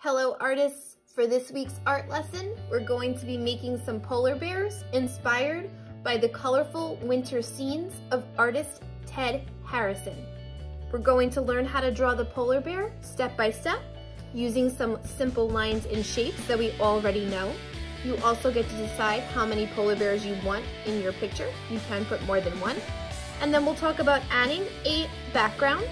Hello artists! For this week's art lesson, we're going to be making some polar bears inspired by the colorful winter scenes of artist Ted Harrison. We're going to learn how to draw the polar bear step by step using some simple lines and shapes that we already know. You also get to decide how many polar bears you want in your picture. You can put more than one. And then we'll talk about adding a background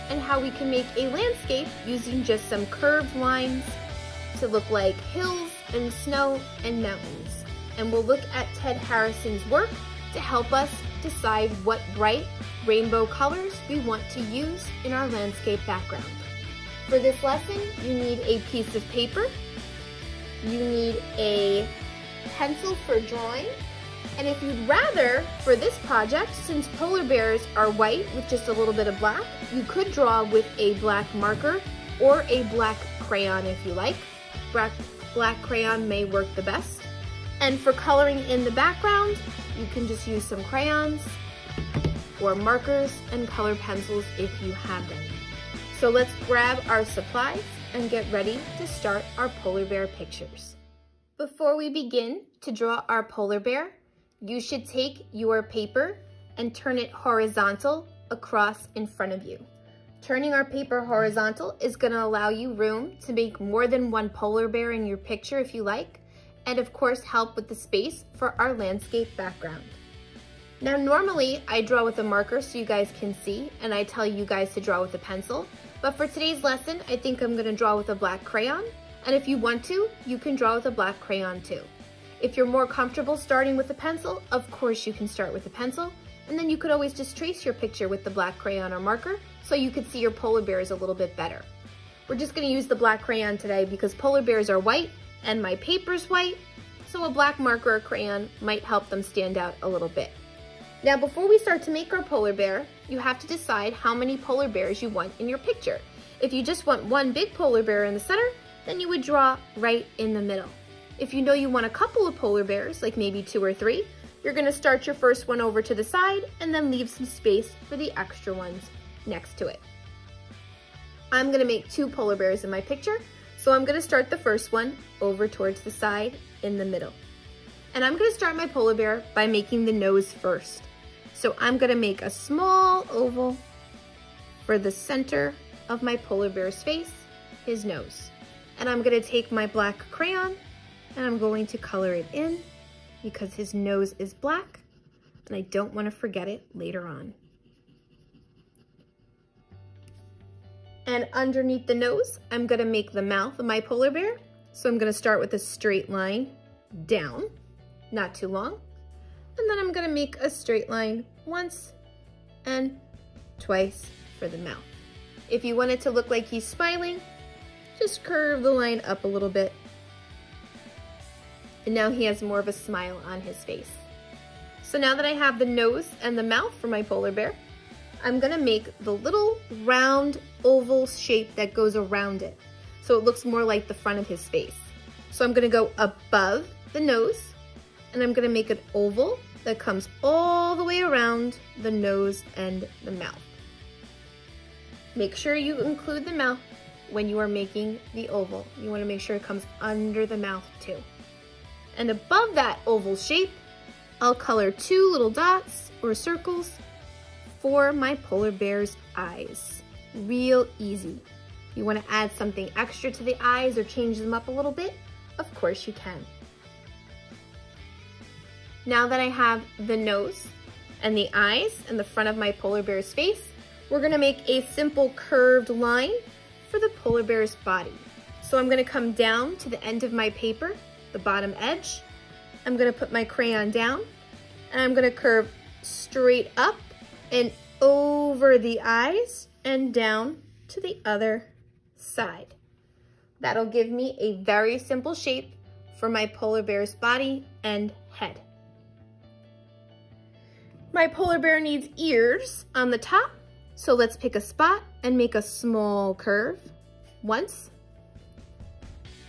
and how we can make a landscape using just some curved lines to look like hills and snow and mountains. And we'll look at Ted Harrison's work to help us decide what bright rainbow colors we want to use in our landscape background. For this lesson, you need a piece of paper, you need a pencil for drawing, and if you'd rather, for this project, since polar bears are white with just a little bit of black, you could draw with a black marker or a black crayon if you like. Black crayon may work the best. And for coloring in the background, you can just use some crayons or markers and color pencils if you have them. So let's grab our supplies and get ready to start our polar bear pictures. Before we begin to draw our polar bear, you should take your paper and turn it horizontal across in front of you. Turning our paper horizontal is going to allow you room to make more than one polar bear in your picture if you like, and of course help with the space for our landscape background. Now normally I draw with a marker so you guys can see, and I tell you guys to draw with a pencil, but for today's lesson I think I'm going to draw with a black crayon, and if you want to, you can draw with a black crayon too. If you're more comfortable starting with a pencil, of course you can start with a pencil, and then you could always just trace your picture with the black crayon or marker so you could see your polar bears a little bit better. We're just going to use the black crayon today because polar bears are white and my paper's white, so a black marker or crayon might help them stand out a little bit. Now before we start to make our polar bear, you have to decide how many polar bears you want in your picture. If you just want one big polar bear in the center, then you would draw right in the middle. If you know you want a couple of polar bears, like maybe 2 or 3, you're going to start your first one over to the side and then leave some space for the extra ones next to it. I'm going to make 2 polar bears in my picture, so I'm going to start the first one over towards the side in the middle. And I'm going to start my polar bear by making the nose first. So I'm going to make a small oval for the center of my polar bear's face, his nose. And I'm going to take my black crayon and I'm going to color it in because his nose is black and I don't want to forget it later on. And underneath the nose, I'm going to make the mouth of my polar bear. So I'm going to start with a straight line down, not too long. And then I'm going to make a straight line once and twice for the mouth. If you want it to look like he's smiling, just curve the line up a little bit. And now he has more of a smile on his face. So now that I have the nose and the mouth for my polar bear, I'm gonna make the little round oval shape that goes around it, so it looks more like the front of his face. So I'm gonna go above the nose, and I'm gonna make an oval that comes all the way around the nose and the mouth. Make sure you include the mouth when you are making the oval. You wanna make sure it comes under the mouth too. And above that oval shape, I'll color 2 little dots or circles for my polar bear's eyes. Real easy. You want to add something extra to the eyes or change them up a little bit? Of course you can. Now that I have the nose and the eyes and the front of my polar bear's face, we're going to make a simple curved line for the polar bear's body. So I'm going to come down to the end of my paper, the bottom edge. I'm going to put my crayon down and I'm going to curve straight up and over the eyes and down to the other side. That'll give me a very simple shape for my polar bear's body and head. My polar bear needs ears on the top, so let's pick a spot and make a small curve once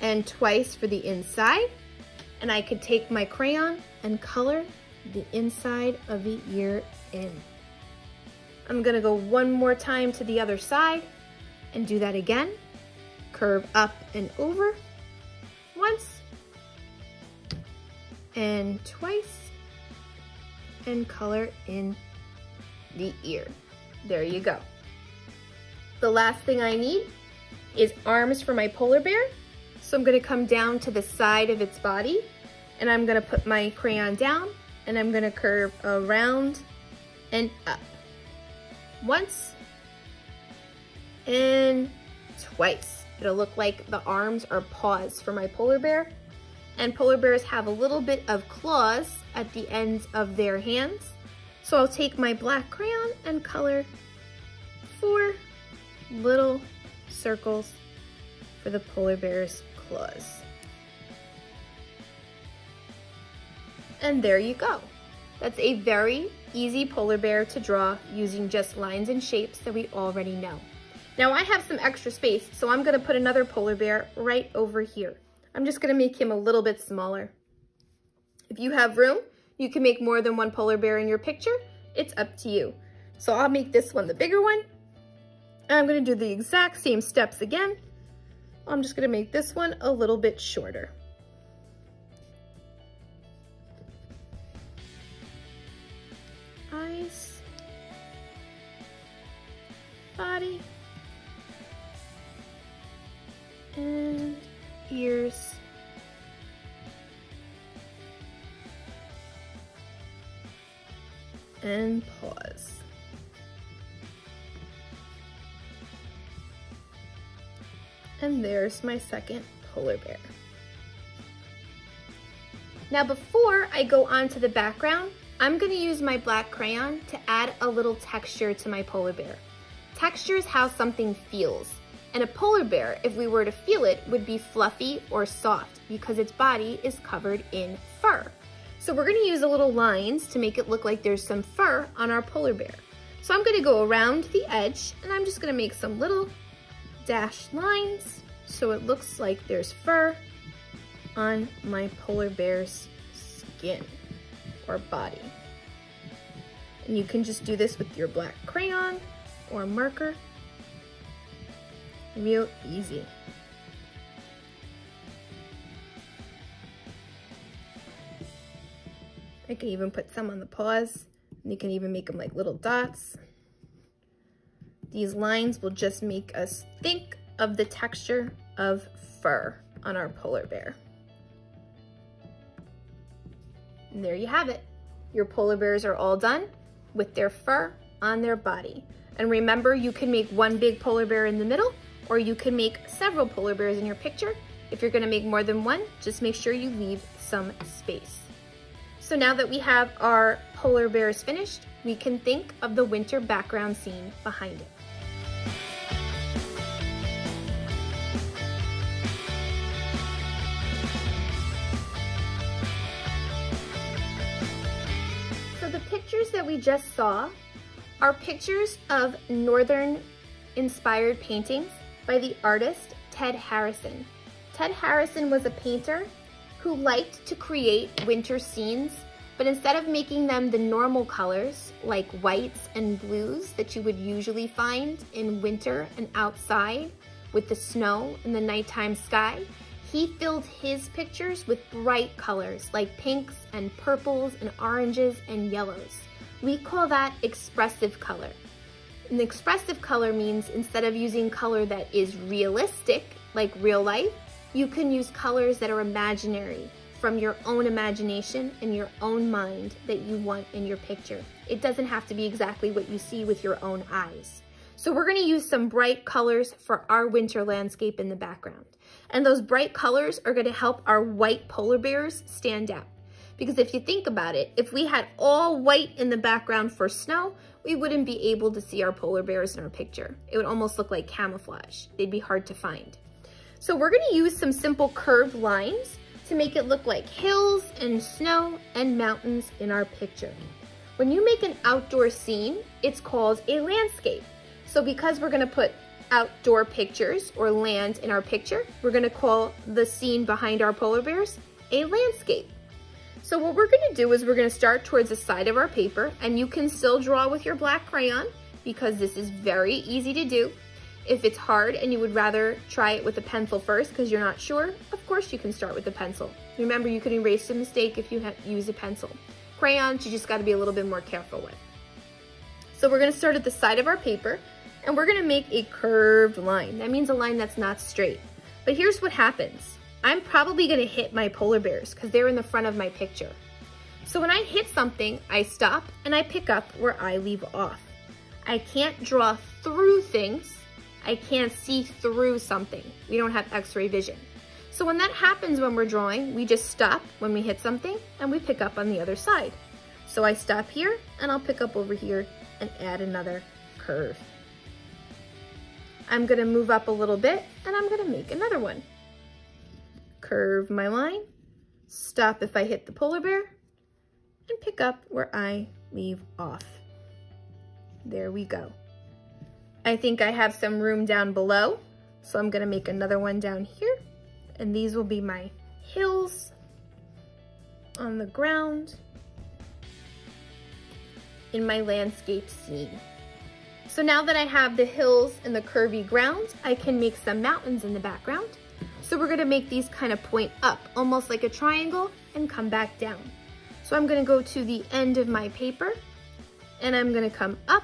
and twice for the inside. And I could take my crayon and color the inside of the ear in. I'm gonna go one more time to the other side and do that again. curve up and over once and twice and color in the ear. There you go. The last thing I need is arms for my polar bear. So I'm gonna come down to the side of its body and I'm gonna put my crayon down and I'm gonna curve around and up. Once and twice. It'll look like the arms are paws for my polar bear. And polar bears have a little bit of claws at the ends of their hands. So I'll take my black crayon and color 4 little circles for the polar bear's claws. And there you go. That's a very easy polar bear to draw using just lines and shapes that we already know. Now I have some extra space, so I'm gonna put another polar bear right over here. I'm just gonna make him a little bit smaller. If you have room, you can make more than one polar bear in your picture. It's up to you. So I'll make this one the bigger one. And I'm gonna do the exact same steps again. I'm just gonna make this one a little bit shorter. Eyes, body, and ears. And paws. And there's my second polar bear. Now before I go on to the background, I'm gonna use my black crayon to add a little texture to my polar bear. Texture is how something feels. And a polar bear, if we were to feel it, would be fluffy or soft because its body is covered in fur. So we're gonna use a little lines to make it look like there's some fur on our polar bear. So I'm gonna go around the edge and I'm just gonna make some little dashed lines so it looks like there's fur on my polar bear's skin or body. And you can just do this with your black crayon or marker. Real easy. I can even put some on the paws, and you can even make them like little dots. These lines will just make us think of the texture of fur on our polar bear. And there you have it. Your polar bears are all done with their fur on their body. And remember, you can make one big polar bear in the middle, or you can make several polar bears in your picture. If you're gonna make more than one, just make sure you leave some space. So now that we have our polar bears finished, we can think of the winter background scene behind it. So the pictures that we just saw are pictures of northern inspired paintings by the artist Ted Harrison. Ted Harrison was a painter who liked to create winter scenes, but instead of making them the normal colors like whites and blues that you would usually find in winter and outside with the snow and the nighttime sky, he filled his pictures with bright colors like pinks and purples and oranges and yellows. We call that expressive color. And expressive color means instead of using color that is realistic, like real life, you can use colors that are imaginary from your own imagination and your own mind that you want in your picture. It doesn't have to be exactly what you see with your own eyes. So we're gonna use some bright colors for our winter landscape in the background. And those bright colors are gonna help our white polar bears stand out. Because if you think about it, if we had all white in the background for snow, we wouldn't be able to see our polar bears in our picture. It would almost look like camouflage. They'd be hard to find. So we're gonna use some simple curved lines to make it look like hills and snow and mountains in our picture. When you make an outdoor scene, it's called a landscape. So because we're gonna put outdoor pictures or land in our picture, we're gonna call the scene behind our polar bears a landscape. So what we're gonna do is we're gonna start towards the side of our paper, and you can still draw with your black crayon because this is very easy to do. If it's hard and you would rather try it with a pencil first because you're not sure, of course you can start with the pencil. Remember, you can erase the mistake if you use a pencil. Crayons, you just got to be a little bit more careful with. So we're going to start at the side of our paper, and we're going to make a curved line. That means a line that's not straight. But here's what happens. I'm probably going to hit my polar bears because they're in the front of my picture. So when I hit something, I stop and I pick up where I leave off. I can't draw through things. I can't see through something. We don't have X-ray vision. So when that happens when we're drawing, we just stop when we hit something and we pick up on the other side. So I stop here and I'll pick up over here and add another curve. I'm gonna move up a little bit and I'm gonna make another one. Curve my line, stop if I hit the polar bear, and pick up where I leave off. There we go. I think I have some room down below, so I'm gonna make another one down here, and these will be my hills on the ground in my landscape scene. So now that I have the hills and the curvy ground, I can make some mountains in the background. So we're gonna make these kind of point up, almost like a triangle, and come back down. So I'm gonna go to the end of my paper, and I'm gonna come up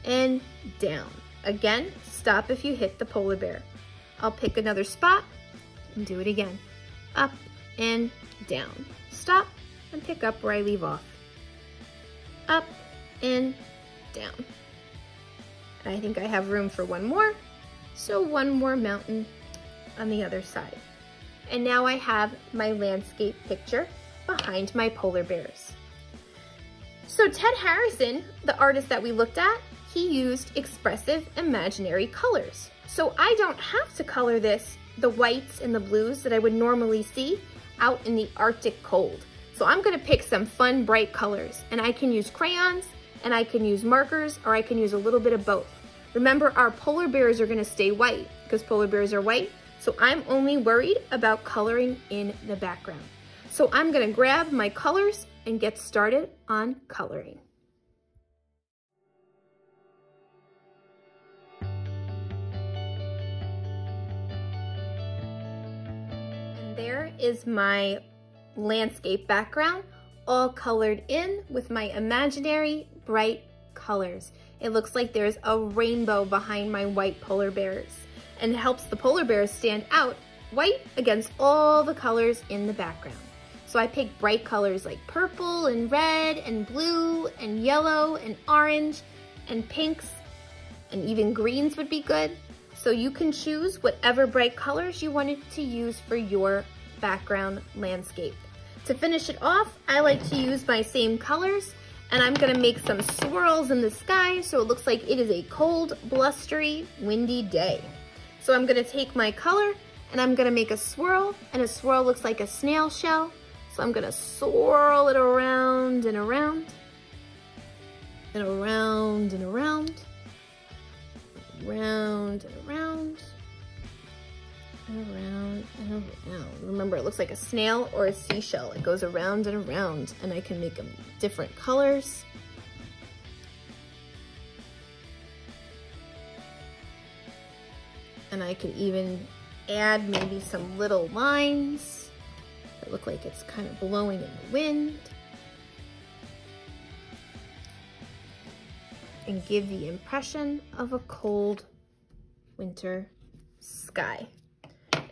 and down. Again, stop if you hit the polar bear. I'll pick another spot and do it again. Up and down. Stop and pick up where I leave off. Up and down. I think I have room for one more, so one more mountain on the other side. And now I have my landscape picture behind my polar bears. So Ted Harrison, the artist that we looked at, he used expressive imaginary colors. So I don't have to color this, the whites and the blues that I would normally see out in the Arctic cold. So I'm gonna pick some fun, bright colors, and I can use crayons, and I can use markers, or I can use a little bit of both. Remember, our polar bears are gonna stay white because polar bears are white, so I'm only worried about coloring in the background. So I'm gonna grab my colors and get started on coloring. And there is my landscape background, all colored in with my imaginary bright colors. It looks like there's a rainbow behind my white polar bears, and it helps the polar bears stand out white against all the colors in the background. So I picked bright colors like purple and red and blue and yellow and orange and pinks, and even greens would be good. So you can choose whatever bright colors you wanted to use for your background landscape. To finish it off, I like to use my same colors, and I'm gonna make some swirls in the sky so it looks like it is a cold, blustery, windy day. So I'm gonna take my color and I'm gonna make a swirl, and a swirl looks like a snail shell. So I'm gonna swirl it around and around, and around and around, round and around, and around and around. Remember, it looks like a snail or a seashell. It goes around and around, and I can make them different colors. And I could even add maybe some little lines that look like it's kind of blowing in the wind, and give the impression of a cold winter sky.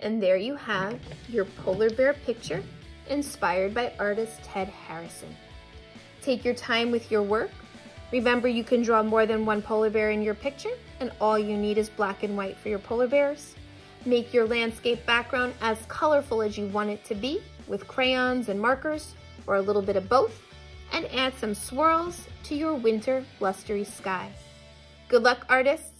And there you have your polar bear picture inspired by artist Ted Harrison. Take your time with your work. Remember, you can draw more than one polar bear in your picture, and all you need is black and white for your polar bears. Make your landscape background as colorful as you want it to be with crayons and markers, or a little bit of both, and add some swirls to your winter blustery sky. Good luck, artists!